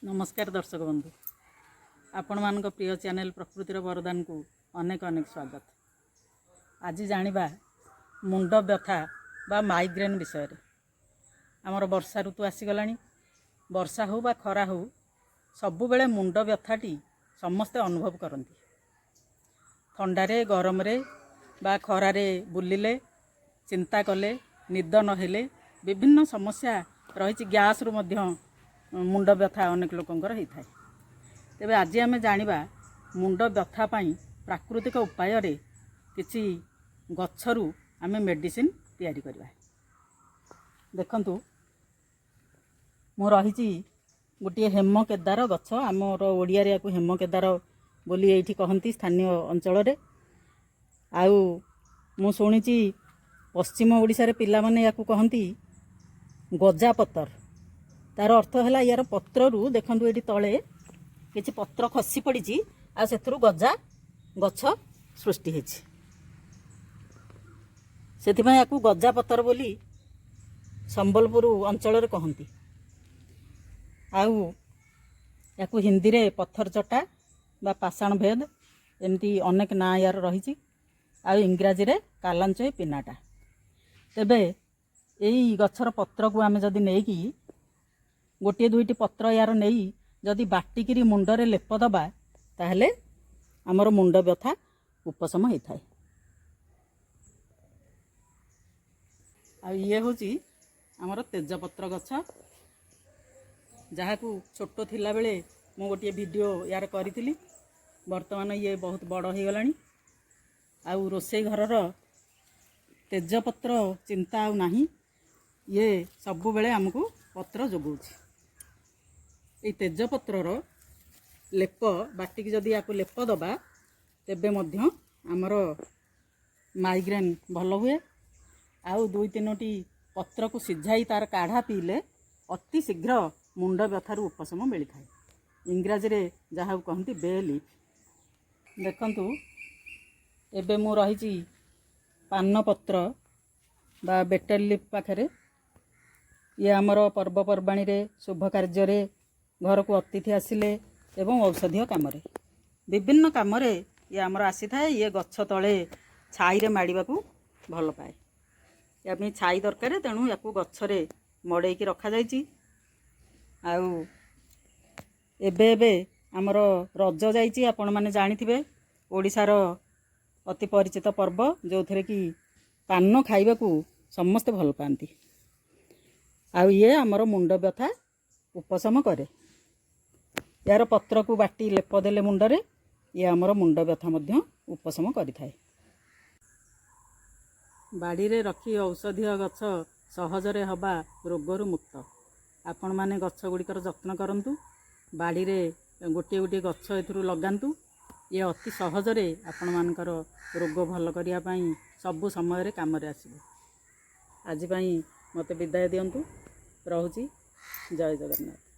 नमस्कार दर्शक बंधु, आपण मान प्रिय चैनल प्रकृतिर वरदान को अनेक अनेक स्वागत। आज जानिबा मुंड व्यथा बा माइग्रेन विषय रे। आमर वर्षा ऋतु आसीगलानी। वर्षा हो बा खरा हो सबु बेले मुंड व्यथाटी समस्ते अनुभव करती। ठंडारे गरम रे बा खरारे बुलिले चिंता कले निद नहेले विभिन्न समस्या रही। गैस रु मध्य मुंड व्यथा अनेक लोकंकर होता है। तेबे आज आम जानिबा मुंड व्यथा पाई प्राकृतिक उपाय रे किछि गच्छरु आमे मेडिसिन तैयारी करबा। देखंतु मो रहिछि गोटे हेम केदार गछ। आमर ओडिया रे याकु हेम केदार बोली एठी कहंती स्थानीय अंचल रे। आउ मु सुनिछि पश्चिम ओडिसा रे पिला माने याकु कहंती गजा पत्तर। तार अर्थ है यार पत्रु देखु ये तले किसी पत्र खसी पड़ी आ से गजा गछ सृष्टि से गजा पतर बोली संबलपुर अंचल कहती। आउ या हिंदी रे पत्थर चटा बा पाषाण भेद एमती अनेक ना यार रही। आ इंग्राजी रे कालांचय पिनाटा। तेबे यही गछर पत्र को आमे जदि नहीं कि गोटे दुईटी पत्र यार नहीं जदि बाटिकी मुंडरे लेप दबा ताहले आमर मुंड व्यथा उपशम होता है। आ ये हूँ आमर तेजपत्र गछ जहाँ को छोट थिला बेले मु गोटे वीडियो यार करी। वर्तमान ये बहुत बड़ हो गलानी। आउ रोसे घरर तेजपत्र चिंता आउ नाही। ये सबु बेले आमको पत्र जोगाउछि। ये तेजपत्रर लेप बाटिकी जदि या लेप दबा तेबे मध्य आमर माइग्रेन भल हुए। आउ दुई तीनोटी पत्र को सिझाई तार काढ़ा पीले अति शीघ्र मुंड व्यथार उपशम मिली थाए। इंग्राजी रे जहाँ कहती बे लीफ। देखंतु एबे मु रही पान पत्र बा बेटेल लीफ पाखरे। ये आमर पर्वपर्वाणी रे शुभ कार्य रे घर को अतिथि आसिले एवं औषधीय काम रे विभिन्न काम रे ये आमर आसी थाए। ये गछ तले छाई रे माड़ीबा को भल पाए। या छाई दरकार तेणु या गछरे मड़ेकी रखा जाइछि। आउ एबे एबे आमर रज जाइछि। आपण माने जानिथिबे ओडिशार अति परिचित पर्व जो थरे कि पान खाइबा को समस्त भल पाती। आउ ये आमर मुंड व्यथा उपशम करे। यार पत्र को बाटी लेप देले मुंडरे ये आमर मुंड व्यथा मध्य उपशम करि थाए। बाड़ी रे रखी औषधीय गछ सहजरे हबा रोगरु मुक्त। आपण माने गछ गुड़िकर जत्न करंतु। बाड़ी रे गोटे गोटे गछ एथुरु लगांतु। ये अति सहजरे आपण मानकर रोग भल करिया पई सबु समय रे काम रे आसीबो। आज पई मते विदाय दियंतु। रहुची। जय जगन्नाथ।